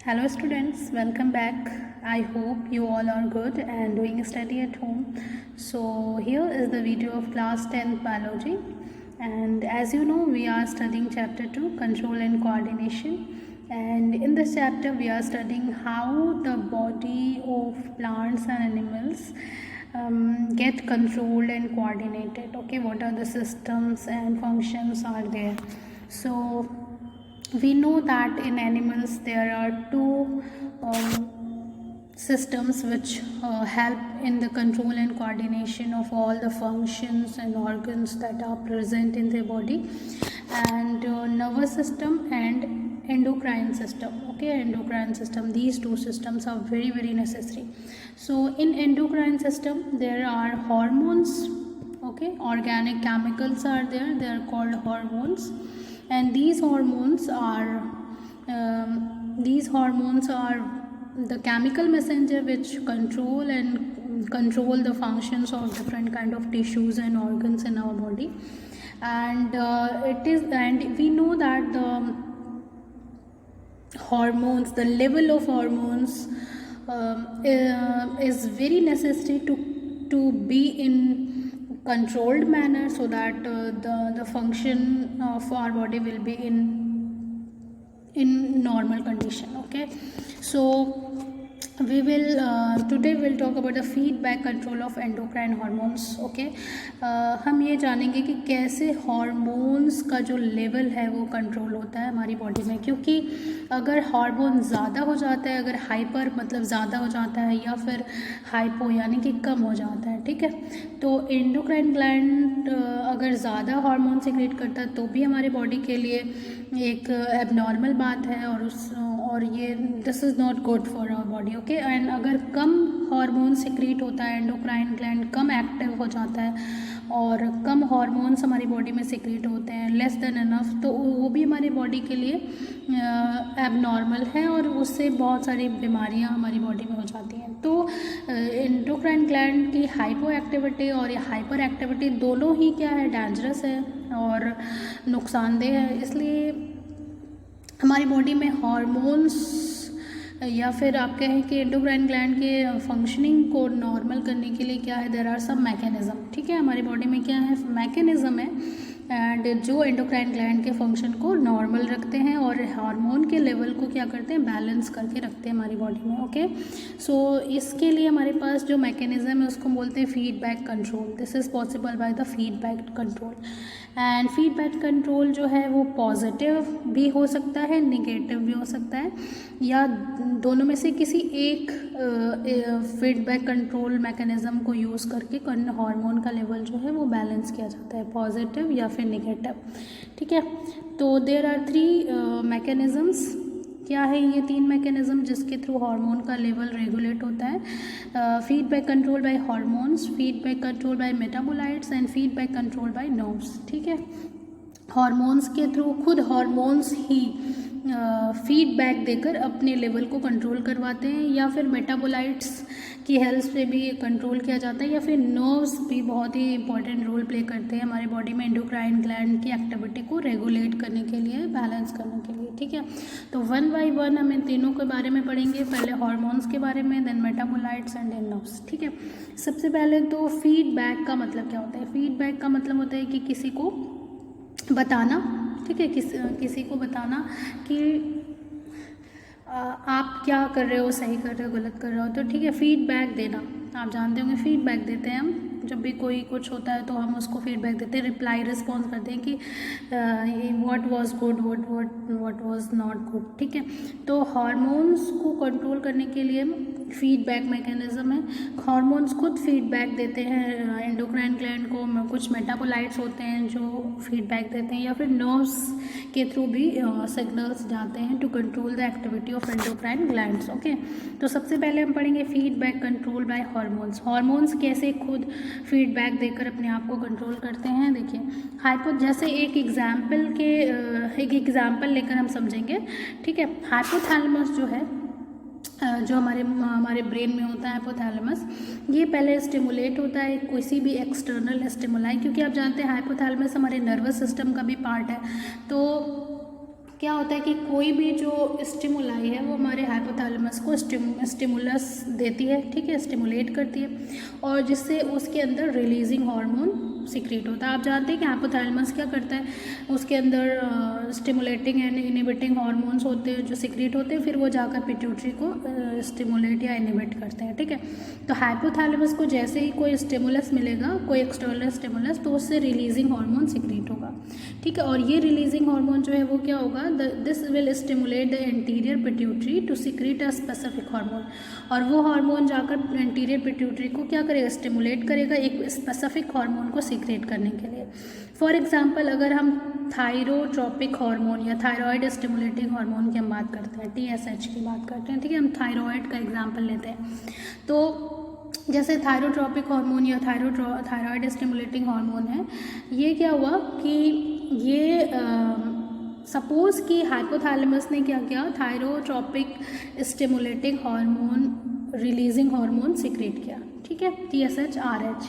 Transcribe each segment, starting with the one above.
Hello students, welcome back. I hope you all are good and doing study at home. So here is the video of class 10th biology, and as you know we are studying chapter 2 control and coordination, and in this chapter we are studying how the body of plants and animals get controlled and coordinated. Okay, what are the systems and functions are there. So we know that in animals there are two systems which help in the control and coordination of all the functions and organs that are present in their body, and nervous system and endocrine system. Okay, endocrine system, these two systems are very necessary. So in endocrine system there are hormones. Okay, organic chemicals are there, they are called hormones, and these hormones are the chemical messenger which control the functions of different kind of tissues and organs in our body. And we know that the hormones, the level of hormones is very necessary to be in controlled manner, so that the function of our body will be in normal condition. Okay, so we will today we'll talk about the feedback control of endocrine hormones. Okay, हम ये जानेंगे कि कैसे hormones का जो level है वो control होता है हमारी बॉडी में, क्योंकि अगर हार्मोन ज़्यादा हो जाता है, अगर हाइपर मतलब ज़्यादा हो जाता है या फिर हाइपो यानी कि कम हो जाता है, ठीक है, तो एंडोक्राइन ग्लैंड अगर ज़्यादा हार्मोन सिक्रेट करता है तो भी हमारे बॉडी के लिए एक एबनॉर्मल बात है, और ये this is not good for our body. Okay, and अगर कम हार्मोन सिक्रेट होता है, एंडोक्राइन ग्लैंड कम एक्टिव हो जाता है और कम हार्मोन्स हमारी बॉडी में सिक्रेट होते हैं, लेस देन इनफ, तो वो भी हमारी बॉडी के लिए एबनॉर्मल है और उससे बहुत सारी बीमारियां हमारी बॉडी में हो जाती हैं. तो एंडोक्राइन ग्लैंड की हाइपो एक्टिविटी और हाइपर एक्टिविटी दोनों ही क्या है, डेंजरस है और नुकसानदेह है. इसलिए हमारी बॉडी में हार्मोन्स या फिर आप कहें कि एंडोक्राइन ग्लैंड के फंक्शनिंग को नॉर्मल करने के लिए क्या है, देयर आर सम मैकेनिज़्म. ठीक है, हमारी बॉडी में क्या है, मैकेनिज़्म है, एंड जो एंडोक्राइन ग्लैंड के फंक्शन को नॉर्मल रखते हैं और हार्मोन के लेवल को क्या करते हैं, बैलेंस करके रखते हैं हमारी बॉडी में. ओके, सो इसके लिए हमारे पास जो मैकेनिज़्म है उसको बोलते हैं feedback control. This is possible by the feedback control. And feedback control जो है वो पॉजिटिव भी हो सकता है, निगेटिव भी हो सकता है, या दोनों में से किसी एक फीडबैक कंट्रोल मैकेनिज़्म को यूज़ करके हार्मोन का लेवल जो है वो बैलेंस किया जाता है, पॉजिटिव या फिर निगेटिव. ठीक है, तो देयर आर 3 मैकेनिज़म्स. क्या है ये 3 मैकेनिज़्म जिसके थ्रू हार्मोन का लेवल रेगुलेट होता है? Feedback control by hormones, feedback control bye metabolites and feedback control bye nerves. ठीक है, हार्मोन्स के थ्रू खुद हार्मोन्स ही फीडबैक देकर अपने लेवल को कंट्रोल करवाते हैं, या फिर मेटाबोलाइट्स की हेल्प से भी कंट्रोल किया जाता है, या फिर नर्व्स भी बहुत ही इंपॉर्टेंट रोल प्ले करते हैं हमारे बॉडी में एंडोक्राइन ग्लैंड की एक्टिविटी को रेगुलेट करने के लिए, बैलेंस करने के लिए. ठीक है, तो 1 by 1 हम इन तीनों के बारे में पढ़ेंगे. पहले हार्मोन्स के बारे में, then metabolites and then nerves. ठीक है, सबसे पहले तो फीडबैक का मतलब क्या होता है. फीडबैक का मतलब होता है कि किसी को बताना, ठीक है, किसी को बताना कि आप क्या कर रहे हो, सही कर रहे हो, गलत कर रहे हो. तो ठीक है, फीडबैक देना आप जानते होंगे, फीडबैक देते हैं हम जब भी कोई कुछ होता है तो हम उसको फीडबैक देते हैं, रिप्लाई रिस्पॉन्स करते हैं कि what was good, what was not good. ठीक है, तो हार्मोन्स को कंट्रोल करने के लिए फीडबैक मैकेनिज़्म है. हार्मोन्स खुद फीडबैक देते हैं एंडोक्राइन ग्लैंड को, कुछ मेटाबोलाइट्स होते हैं जो फीडबैक देते हैं, या फिर नर्व्स के थ्रू भी सिग्नल्स जाते हैं to control the activity of endocrine glands. Okay, तो सबसे पहले हम पढ़ेंगे feedback control by hormones. Hormones कैसे खुद फीडबैक देकर अपने आप को कंट्रोल करते हैं. देखिए, जैसे एक एग्जाम्पल लेकर हम समझेंगे. ठीक है, हाइपोथैलेमस जो है, जो हमारे ब्रेन में होता है हाइपोथैलेमस, ये पहले स्टिमुलेट होता है किसी भी एक्सटर्नल स्टिमुलाई, क्योंकि आप जानते हैं हाइपोथैलेमस हमारे नर्वस सिस्टम का भी पार्ट है. तो क्या होता है कि कोई भी जो स्टिमुलाई है वो हमारे हाइपोथैलेमस को स्टिमुलस देती है, ठीक है, स्टिमुलेट करती है, और जिससे उसके अंदर रिलीजिंग हार्मोन सीक्रेट होता है। आप जानते हैं कि हाइपोथैलेमस क्या करता है, उसके अंदर स्टिमुलेटिंग एंड इनिबिटिंग हार्मोन्स होते हैं जो सीक्रेट होते हैं, फिर वो जाकर पिट्यूटरी को स्टिमुलेट या इनिबिट करते हैं, ठीक है। तो हाइपोथैलेमस को जैसे ही कोई स्टिमुलस मिलेगा, कोई एक्सटर्नल स्टिमुलस, तो उससे रिलीजिंग हार्मोन सीक्रेट होगा, ठीक है। और ये रिलीजिंग हार्मोन जो है वो क्या होगा, this will stimulate the anterior pituitary to secrete a specific hormone, और वो हार्मोन जाकर एंटीरियर पिट्यूटरी को क्या करेगा, स्टिमुलेट करेगा एक स्पेसिफिक हार्मोन को सीक्रेट करने के लिए। फॉर एग्जांपल अगर हम थायरोट्रोपिक हार्मोन या थायराइड स्टिमुलेटिंग हार्मोन की हम बात करते हैं, TSH की बात करते हैं, ठीक है, हम थायराइड का एग्जांपल लेते हैं। तो जैसे थायरोट्रोपिक हार्मोन या थायराइड स्टिमुलेटिंग हार्मोन है, ये क्या हुआ कि ये सपोज़ कि हाइपोथैलेमस ने क्या किया, thyrotropic stimulating hormone releasing hormone secrete किया, ठीक है, TSH-RH,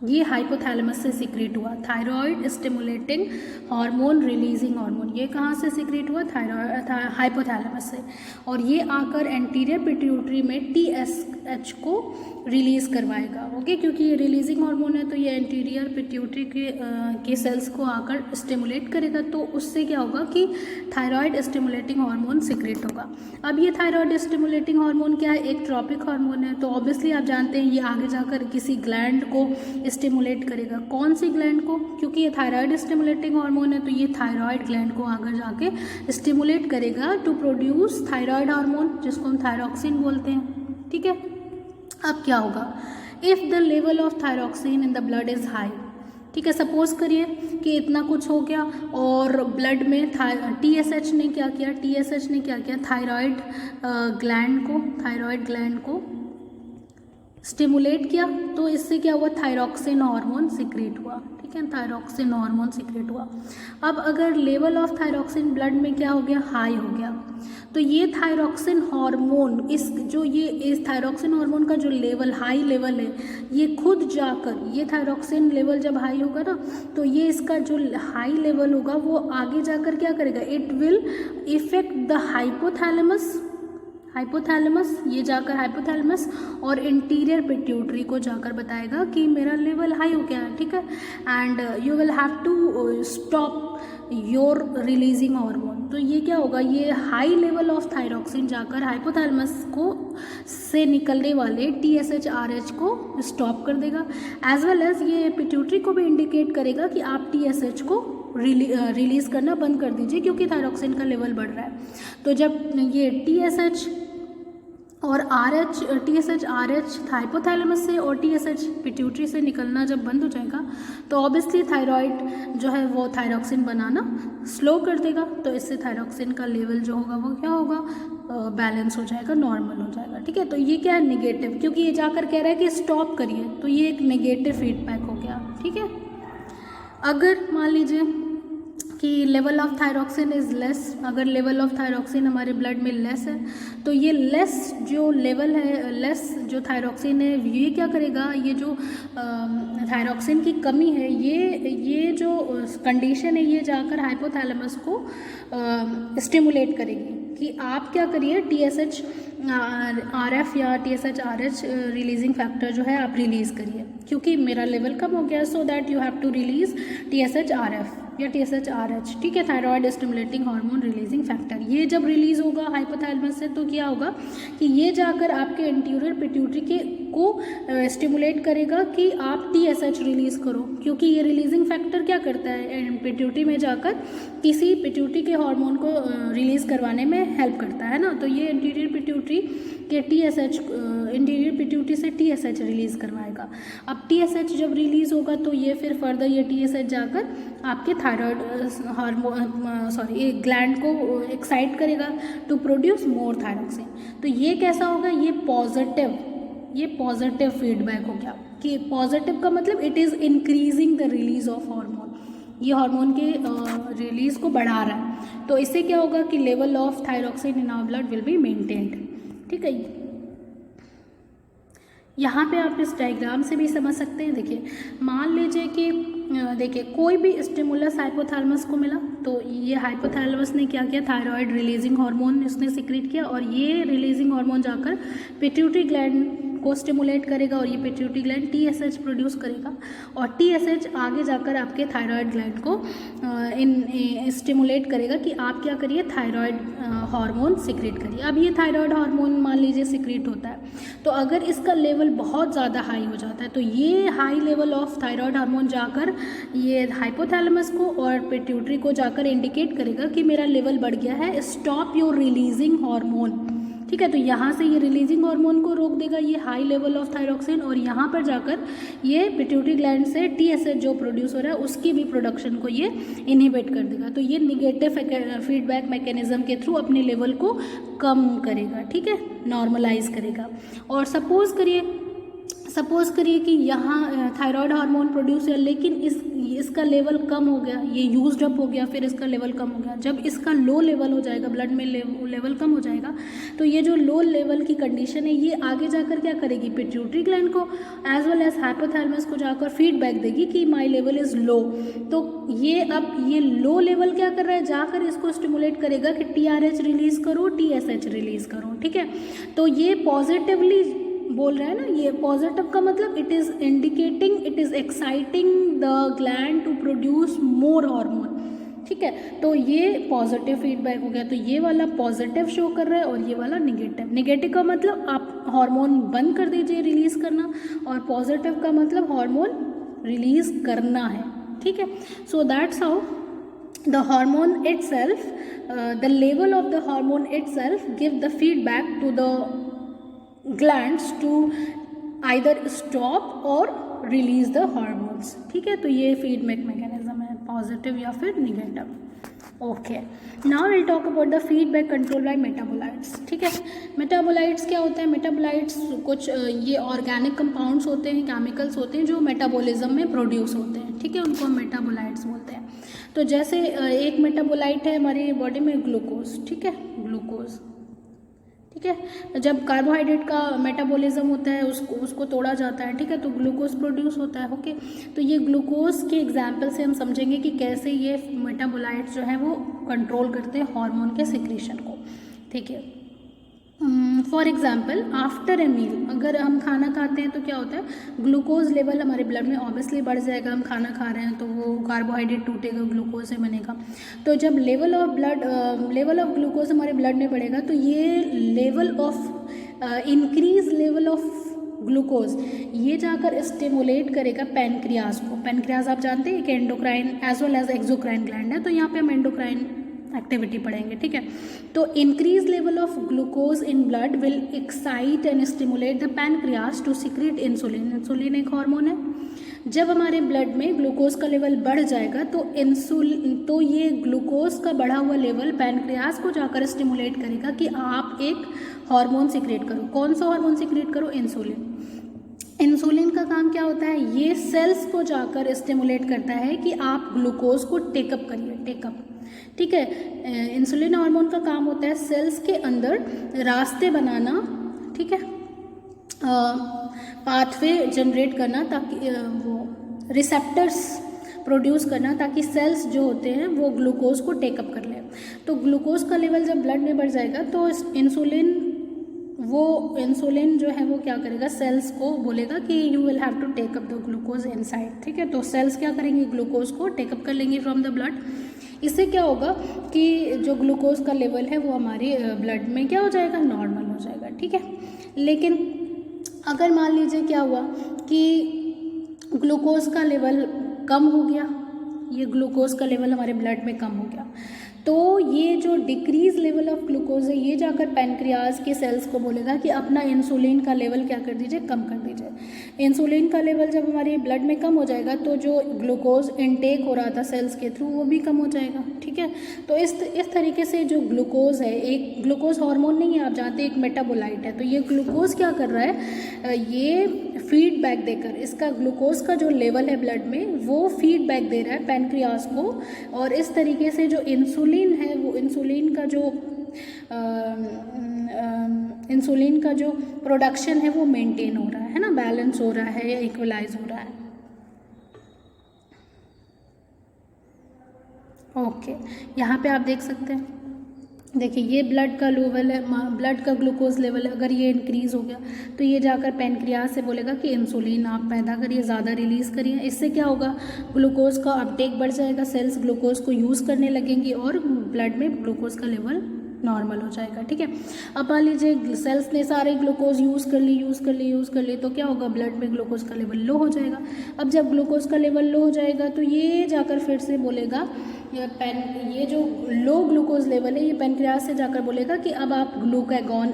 ये हाइपोथैलेमस से सीक्रेट हुआ। Thyroid stimulating hormone releasing hormone, ये कहाँ से सीक्रेट हुआ, हाइपोथैलेमस से, और ये आकर एंटीरियर पिट्यूटरी में TSH को रिलीज़ करवाएगा, ओके, क्योंकि ये रिलीजिंग हार्मोन है तो ये एंटीरियर पिट्यूटरी के सेल्स को आकर स्टिमुलेट करेगा, तो उससे क्या होगा कि थायराइड स्टिमुलेटिंग हार्मोन सीक्रेट होगा। अब ये थायराइड स्टिमुलेटिंग हार्मोन क्या है, एक ट्रॉपिक हार्मोन है, तो ऑब्वियसली आप जानते हैं ये आगे जाकर किसी ग्लैंड को स्टिमुलेट करेगा। कौन सी ग्लैंड को, क्योंकि ये थायराइड स्टिमुलेटिंग हार्मोन है तो ये थायराइड ग्लैंड को आगे जाके स्टिमुलेट करेगा टू प्रोड्यूस थायराइड हार्मोन, जिसको हम थायरॉक्सिन बोलते हैं, ठीक है। अब क्या होगा, if the level of thyroxine in the blood is high, ठीक है, सपोज करिए कि इतना कुछ हो गया और ब्लड में TSH ने क्या किया, थायराइड ग्लैंड को स्टिमुलेट किया, तो इससे क्या हुआ, थायरॉक्सिन हार्मोन सीक्रेट हुआ, ठीक है, थायरॉक्सिन हार्मोन सीक्रेट हुआ। अब अगर लेवल ऑफ थायरॉक्सिन ब्लड में क्या हो गया, हाई हो गया, तो ये थायरॉक्सिन हार्मोन, इस थायरॉक्सिन हार्मोन का जो लेवल हाई लेवल है, ये खुद जाकर, ये थायरॉक्सिन लेवल जब हाई होगा ना, तो ये इसका जो हाई लेवल होगा वो आगे जाकर क्या करेगा, it will effect the hypothalamus, ये जाकर हाइपोथैलेमस और इंटीरियर पिट्यूटरी को जाकर बताएगा कि मेरा लेवल हाई हो गया है, ठीक है, and you will have to stop your releasing hormone. तो ये क्या होगा, ये हाई लेवल ऑफ थायरॉक्सिन जाकर हाइपोथैलेमस को से निकलने वाले TSH-RH को स्टॉप कर देगा, एज वेल एज ये पिट्यूटरी को भी इंडिकेट करेगा कि आप TSH को रिलीज़ करना बंद कर दीजिए, क्योंकि थायरॉक्सिन का लेवल बढ़ रहा है। तो जब ये TSH और TSH-RH हाइपोथैलेमस से और TSH पिट्यूटरी से निकलना जब बंद हो जाएगा, तो ऑब्वियसली थायराइड जो है वो थायरॉक्सिन बनाना स्लो कर देगा, तो इससे थायरॉक्सिन का लेवल जो होगा वो क्या होगा, बैलेंस हो जाएगा, नॉर्मल हो जाएगा, ठीक है। तो ये क्या है, नेगेटिव, क्योंकि ये जाकर कह रहा है कि स्टॉप करिए, तो ये एक नेगेटिव फीडबैक हो गया, ठीक है। अगर मान लीजिए कि level of thyroxine is less, अगर लेवल ऑफ थायरॉक्सिन हमारे ब्लड में लेस है, तो ये लेस जो लेवल है, लेस जो थायरॉक्सिन है, ये क्या करेगा, ये जो थायरॉक्सिन की कमी है, ये जो कंडीशन है, ये जाकर हाइपोथैलेमस को स्टिमुलेट करेगी कि आप क्या करिए, TSH-RF या TSH-RH रिलीजिंग फैक्टर जो है आप रिलीज़ करिए, क्योंकि मेरा लेवल कम हो गया, so that you have to release TSH-RF या TSH-RH, ठीक है, thyroid stimulating hormone releasing factor. ये जब रिलीज़ होगा हाइपोथैलेमस से, तो क्या होगा कि ये जाकर आपके एंटीरियर पिट्यूटरी को स्टिमुलेट करेगा कि आप TSH रिलीज़ करो, क्योंकि ये रिलीजिंग फैक्टर क्या करता है, पिट्यूटरी में जाकर किसी पिट्यूटरी के हार्मोन को रिलीज़ करवाने में हेल्प करता है ना, तो ये एंटीरियर पिट्यूटरी के इंटीरियर पिट्यूटरी से TSH रिलीज़ करवाएगा। अब TSH जब रिलीज़ होगा तो ये फिर फर्दर ये TSH जाकर आपके थायराइड ग्लैंड को एक्साइट करेगा टू प्रोड्यूस मोर थायरॉक्सिन। तो ये कैसा होगा, ये पॉजिटिव फीडबैक हो गया, कि पॉजिटिव का मतलब it is increasing the release of hormone, ये हार्मोन के रिलीज़ को बढ़ा रहा है, तो इससे क्या होगा कि level of thyroxine in our blood will be maintained, ठीक है। यहाँ पे आप इस डायग्राम से भी समझ सकते हैं, देखिए मान लीजिए कि देखिए कोई भी स्टिमुलस हाइपोथैलेमस को मिला तो ये हाइपोथैलेमस ने क्या किया, थायराइड रिलीजिंग हार्मोन इसने सिक्रीट किया और ये रिलीजिंग हार्मोन जाकर पिट्यूटरी ग्लैंड को स्टिमुलेट करेगा और ये पिट्यूटरी ग्लैंड TSH प्रोड्यूस करेगा और TSH आगे जाकर आपके थायराइड ग्लैंड को स्टिमुलेट करेगा कि आप क्या करिए, थायराइड हार्मोन सिक्रीट करिए। अब ये थायराइड हार्मोन मान लीजिए सिक्रीट होता है, तो अगर इसका लेवल बहुत ज़्यादा हाई हो जाता है तो ये high level of thyroid hormone जाकर ये हाइपोथैलेमस को और पिट्यूटरी को जाकर इंडिकेट करेगा कि मेरा लेवल बढ़ गया है, स्टॉप योर रिलीजिंग हार्मोन। ठीक है, तो यहाँ से ये रिलीजिंग हार्मोन को रोक देगा, ये हाई लेवल ऑफ थायरॉक्सिन, और यहाँ पर जाकर ये पिट्यूटरी ग्लैंड से TSH जो प्रोड्यूस हो रहा है उसकी भी प्रोडक्शन को ये इनहिबिट कर देगा। तो ये निगेटिव फीडबैक मैकेनिज्म के थ्रू अपने लेवल को कम करेगा, ठीक है, नॉर्मलाइज करेगा। और सपोज करिए कि यहाँ थायराइड हार्मोन प्रोड्यूस है लेकिन इसका लेवल कम हो गया, ये यूज्ड अप हो गया, फिर इसका लेवल कम हो गया। जब इसका लो लेवल हो जाएगा, ब्लड में लेवल कम हो जाएगा, तो ये जो लो लेवल की कंडीशन है ये आगे जाकर क्या करेगी, पिट्यूटरी ग्लैंड को एज वेल एज हाइपोथैलेमस को जाकर फीडबैक देगी कि माई लेवल इज़ लो। तो ये अब ये लो लेवल क्या कर रहा है, जाकर इसको स्टिमुलेट करेगा कि TRH रिलीज़ करो, TSH रिलीज़ करो। ठीक है, तो ये पॉजिटिवली बोल रहा है ना, ये पॉजिटिव का मतलब it is indicating, it is exciting the gland to produce more hormone. ठीक है, तो ये पॉजिटिव फीडबैक हो गया। तो ये वाला पॉजिटिव शो कर रहा है और ये वाला निगेटिव। निगेटिव का मतलब आप हार्मोन बंद कर दीजिए रिलीज़ करना, और पॉजिटिव का मतलब हार्मोन रिलीज़ करना है। ठीक है, so that's how the hormone itself, the level of the hormone itself give the feedback to the glands to either stop or release the hormones। ठीक है, तो ये फीडबैक मैकेनिज्म है, पॉजिटिव या फिर negative. Okay, now will talk about the feedback control bye metabolites. ठीक है, metabolites क्या होता है, मेटाबोलाइट्स कुछ ये ऑर्गेनिक कंपाउंड्स होते हैं, केमिकल्स होते हैं जो मेटाबॉलिज्म में प्रोड्यूस होते हैं। ठीक है, उनको हम मेटाबोलाइट्स बोलते हैं। तो जैसे एक मेटाबोलाइट है हमारी बॉडी में ग्लूकोज। ठीक है, ग्लूकोज। ठीक है, जब कार्बोहाइड्रेट का मेटाबॉलिज्म होता है उसको तोड़ा जाता है। ठीक है, तो ग्लूकोज प्रोड्यूस होता है। ओके, तो ये ग्लूकोज के एग्जाम्पल से हम समझेंगे कि कैसे ये मेटाबोलाइट्स जो है वो कंट्रोल करते हैं हार्मोन के सिक्रीशन को। ठीक है, फॉर एग्जाम्पल आफ्टर ए मील, अगर हम खाना खाते हैं तो क्या होता है, ग्लूकोज लेवल हमारे ब्लड में ऑब्वियसली बढ़ जाएगा। हम खाना खा रहे हैं तो वो कार्बोहाइड्रेट टूटेगा, ग्लूकोज से बनेगा। तो जब लेवल ऑफ ग्लूकोज हमारे ब्लड में बढ़ेगा तो ये level of increase level of glucose ये जाकर स्टिमुलेट करेगा पैनक्रियाज को। पैनक्रियाज आप जानते हैं एक endocrine as well as exocrine gland है, तो यहाँ पे हम एंडोक्राइन एक्टिविटी पढ़ेंगे। ठीक है, तो increase level of glucose in blood will excite and stimulate the pancreas to secrete insulin. Insulin एक हार्मोन है। जब हमारे ब्लड में ग्लूकोज का लेवल बढ़ जाएगा तो ये ग्लूकोज का बढ़ा हुआ लेवल पैनक्रियाज को जाकर स्टिमुलेट करेगा कि आप एक हार्मोन सिक्रीट करो। कौन सा हार्मोन सिक्रीट करो, इंसुलिन। इंसुलिन का काम क्या होता है, ये सेल्स को जाकर स्टिमुलेट करता है कि आप ग्लूकोज को टेकअप करिए, टेकअप। ठीक है, इंसुलिन हार्मोन का काम होता है सेल्स के अंदर रास्ते बनाना। ठीक है, पाथवे जनरेट करना, ताकि वो रिसेप्टर्स प्रोड्यूस करना, ताकि सेल्स जो होते हैं वो ग्लूकोज को टेकअप कर लें। तो ग्लूकोज का लेवल जब ब्लड में बढ़ जाएगा तो इंसुलिन जो है वो क्या करेगा, सेल्स को बोलेगा कि you will have to take up the glucose inside. ठीक है, तो सेल्स क्या करेंगे, ग्लूकोज को टेकअप कर लेंगे फ्रॉम द ब्लड। इससे क्या होगा कि जो ग्लूकोज का लेवल है वो हमारे ब्लड में क्या हो जाएगा, नॉर्मल हो जाएगा। ठीक है, लेकिन अगर मान लीजिए क्या हुआ कि ग्लूकोज का लेवल कम हो गया, ये ग्लूकोज का लेवल हमारे ब्लड में कम हो गया, तो ये जो डिक्रीज लेवल ऑफ ग्लूकोज है ये जाकर पैनक्रियाज के सेल्स को बोलेगा कि अपना इंसुलिन का लेवल क्या कर दीजिए, कम कर दीजिए। इंसुलिन का लेवल जब हमारे ब्लड में कम हो जाएगा तो जो ग्लूकोज इनटेक हो रहा था सेल्स के थ्रू वो भी कम हो जाएगा। ठीक है, तो इस तरीके से जो ग्लूकोज है, एक ग्लूकोज हार्मोन नहीं है, आप जानते हैं एक मेटाबोलाइट है। तो ये ग्लूकोज क्या कर रहा है, ये फीडबैक देकर इसका ग्लूकोज का जो लेवल है ब्लड में वो फीडबैक दे रहा है पैनक्रियाज को, और इस तरीके से जो इंसुलिन है वो इंसुलिन का जो प्रोडक्शन है वो मेंटेन हो रहा है ना, बैलेंस हो रहा है, इक्वलाइज हो रहा है। ओके, यहाँ पे आप देख सकते हैं, देखिए ये ब्लड का लेवल है, ब्लड का ग्लूकोज लेवल है, अगर ये इंक्रीज़ हो गया तो ये जाकर पैनक्रियाज से बोलेगा कि इंसुलिन आप पैदा करिए, ज़्यादा रिलीज़ करिए। इससे क्या होगा, ग्लूकोज का अपटेक बढ़ जाएगा, सेल्स ग्लूकोज को यूज़ करने लगेंगी और ब्लड में ग्लूकोज का लेवल नॉर्मल हो जाएगा। ठीक है, अब मान लीजिए सेल्स ने सारे ग्लूकोज यूज़ कर ली तो क्या होगा, ब्लड में ग्लूकोज का लेवल लो हो जाएगा। अब जब ग्लूकोज का लेवल लो हो जाएगा तो ये जाकर फिर से बोलेगा, ये जो लो ग्लूकोज लेवल है ये पैनक्रियाज से जाकर बोलेगा कि अब आप ग्लूकागॉन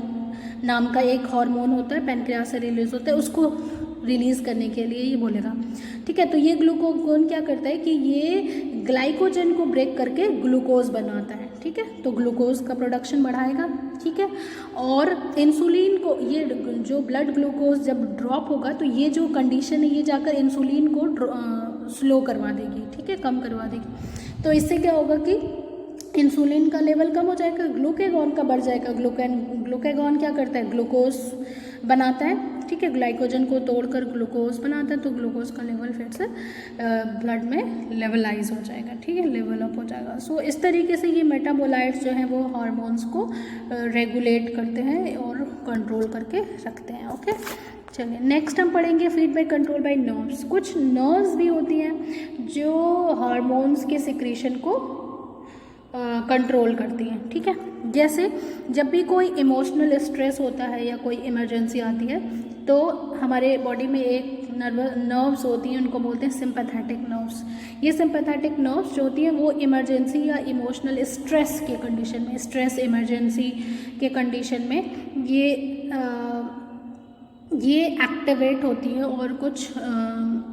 नाम का एक हार्मोन होता है, पैनक्रियाज से रिलीज होता है, उसको रिलीज़ करने के लिए ये बोलेगा। ठीक है, तो ये ग्लूकागॉन क्या करता है कि ये ग्लाइकोजन को ब्रेक करके ग्लूकोज बनाता है। ठीक है, तो ग्लूकोज का प्रोडक्शन बढ़ाएगा। ठीक है, और इंसुलिन को, ये जो ब्लड ग्लूकोज जब ड्रॉप होगा तो ये जो कंडीशन है ये जाकर इंसुलिन को स्लो करवा देगी। ठीक है, कम करवा देगी। तो इससे क्या होगा कि इंसुलिन का लेवल कम हो जाएगा, ग्लूकागॉन का बढ़ जाएगा। ग्लूकागॉन क्या करता है, ग्लूकोज बनाता है। ठीक है, ग्लाइकोजन को तोड़कर ग्लूकोज बनाता है, तो ग्लूकोज का लेवल फिर से ब्लड में लेवलाइज हो जाएगा। ठीक है, लेवल अप हो जाएगा। सो इस तरीके से ये मेटाबोलाइट्स जो हैं वो हार्मोन्स को रेगुलेट करते हैं और कंट्रोल करके रखते हैं। ओके, चलिए नेक्स्ट हम पढ़ेंगे फीडबैक कंट्रोल बाय नर्व्स। कुछ नर्व्स भी होती हैं जो हार्मोन्स के सिक्रीशन को कंट्रोल करती हैं। ठीक है, जैसे जब भी कोई इमोशनल स्ट्रेस होता है या कोई इमरजेंसी आती है तो हमारे बॉडी में एक नर्व्स होती हैं, उनको बोलते हैं सिंपैथेटिक नर्व्स। ये सिंपैथेटिक नर्व्स जो होती हैं वो इमरजेंसी या इमोशनल स्ट्रेस के कंडीशन में, स्ट्रेस इमरजेंसी के कंडीशन में ये एक्टिवेट होती है और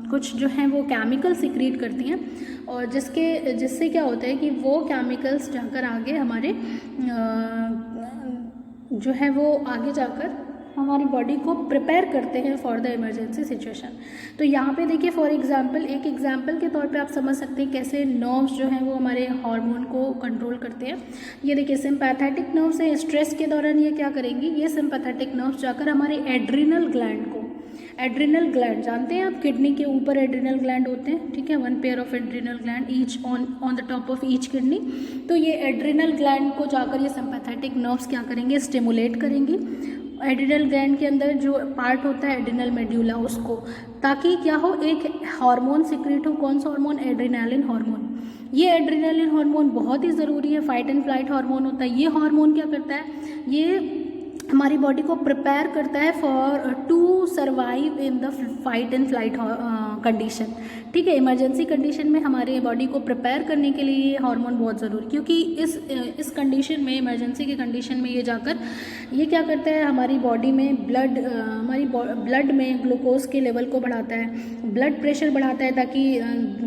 कुछ जो हैं वो केमिकल सिक्रीट करती हैं, और जिससे क्या होता है कि वो केमिकल्स जाकर आगे हमारे जो है वो आगे जाकर हमारी बॉडी को प्रिपेयर करते हैं फॉर द इमरजेंसी सिचुएशन। तो यहाँ पे देखिए फॉर एग्जांपल, एक एग्जांपल के तौर पे आप समझ सकते हैं कैसे नर्व्स जो हैं वो हमारे हार्मोन को कंट्रोल करते हैं। ये देखिए सिंपैथेटिक नर्व्स है, स्ट्रेस के दौरान ये क्या करेंगी, ये सिंपैथेटिक नर्व्स जाकर हमारे एड्रिनल ग्लैंड को, एड्रिनल ग्लैंड जानते हैं आप, किडनी के ऊपर एड्रिनल ग्लैंड होते हैं। ठीक है, 1 pair of adrenal gland each on the top of each kidney. तो ये एड्रिनल ग्लैंड को जाकर ये सिंपैथेटिक नर्व्स क्या करेंगे, स्टिमुलेट करेंगी एड्रिनल ग्लैंड के अंदर जो पार्ट होता है एड्रिनल मेड्यूला उसको, ताकि क्या हो, एक हार्मोन सिक्रेट हो। कौन सा हार्मोन, एड्रेनालिन हार्मोन। ये एड्रेनालिन हार्मोन बहुत ही ज़रूरी है, फाइट एंड फ्लाइट हार्मोन होता है। ये हार्मोन क्या करता है, ये हमारी बॉडी को प्रिपेयर करता है for to survive in the fight and flight condition. ठीक है, इमरजेंसी कंडीशन में हमारे बॉडी को प्रिपेयर करने के लिए ये हार्मोन बहुत ज़रूरी, क्योंकि इस कंडीशन में, इमरजेंसी की कंडीशन में ये जाकर ये क्या करता है, हमारी बॉडी में हमारी ब्लड में ग्लूकोज के लेवल को बढ़ाता है, ब्लड प्रेशर बढ़ाता है, ताकि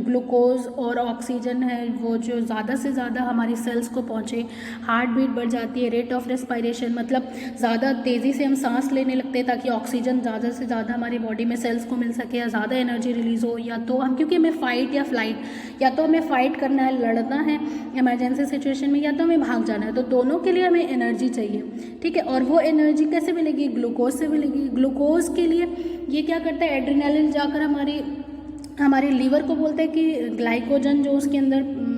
ग्लूकोज और ऑक्सीजन है वो जो ज़्यादा से ज़्यादा हमारी सेल्स को पहुँचे। हार्ट बीट बढ़ जाती है, रेट ऑफ रेस्पिरेशन, मतलब ज़्यादा तेज़ी से हम सांस लेने लगते हैं ताकि ऑक्सीजन ज़्यादा से ज़्यादा हमारी बॉडी में सेल्स को मिल सके, या ज़्यादा एनर्जी रिलीज़ हो। या तो हम, क्योंकि हमें फाइट या फ्लाइट, या तो हमें फाइट करना है, लड़ना है इमरजेंसी सिचुएशन में, या तो हमें भाग जाना है, तो दोनों के लिए हमें एनर्जी चाहिए। ठीक है, और वो एनर्जी कैसे मिलेगी, ग्लूकोज से मिलेगी। ग्लूकोज के लिए ये क्या करता है, एड्रेनालिन जाकर हमारे लीवर को बोलता है कि ग्लाइकोजन जो उसके अंदर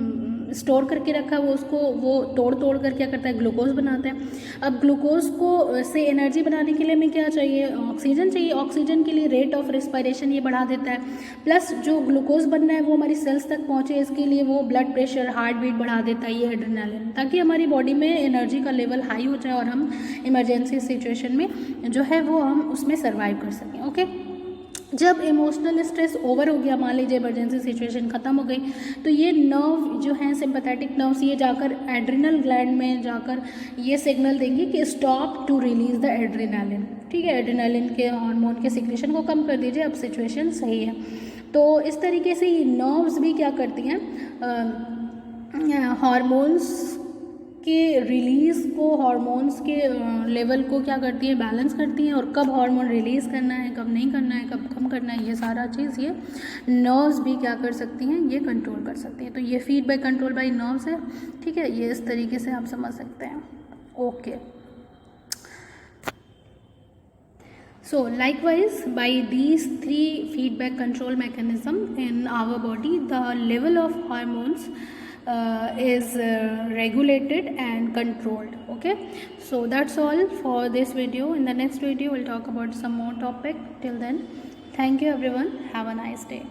स्टोर करके रखा है वो तोड़ कर क्या करता है, ग्लूकोज बनाता है। अब ग्लूकोज को से एनर्जी बनाने के लिए हमें क्या चाहिए, ऑक्सीजन चाहिए। ऑक्सीजन के लिए रेट ऑफ रेस्पिरेशन ये बढ़ा देता है, प्लस जो ग्लूकोज बनना है वो हमारी सेल्स तक पहुँचे, इसके लिए वो ब्लड प्रेशर, हार्ट बीट बढ़ा देता है ये एड्रेनालिन, ताकि हमारी बॉडी में एनर्जी का लेवल हाई हो जाए और हम इमरजेंसी सिचुएशन में जो है वो हम उसमें सर्वाइव कर सकें। ओके, जब इमोशनल स्ट्रेस ओवर हो गया, मान लीजिए इमरजेंसी सिचुएशन ख़त्म हो गई, तो ये नर्व जो हैं सिंपैथेटिक नर्व्स, ये जाकर एड्रिनल ग्लैंड में जाकर ये सिग्नल देंगी कि stop to release the adrenaline. ठीक है, एड्रेनालिन के हार्मोन के सिक्रेशन को कम कर दीजिए, अब सिचुएशन सही है। तो इस तरीके से ये नर्व्स भी क्या करती हैं, हार्मोन्स के रिलीज़ को, हार्मोन्स के लेवल को क्या करती है, बैलेंस करती हैं, और कब हार्मोन रिलीज़ करना है, कब नहीं करना है, कब कम करना है, ये सारा चीज़ ये नर्व्स भी क्या कर सकती हैं, ये कंट्रोल कर सकती हैं। तो ये फीडबैक कंट्रोल बाय नर्व्स है। ठीक है, ये इस तरीके से आप समझ सकते हैं। Okay, so likewise by these three feedback control mechanism in our body, the level of hormones is regulated and controlled. Okay, so that's all for this video. In the next video we'll talk about some more topic. Till then, thank you everyone, have a nice day.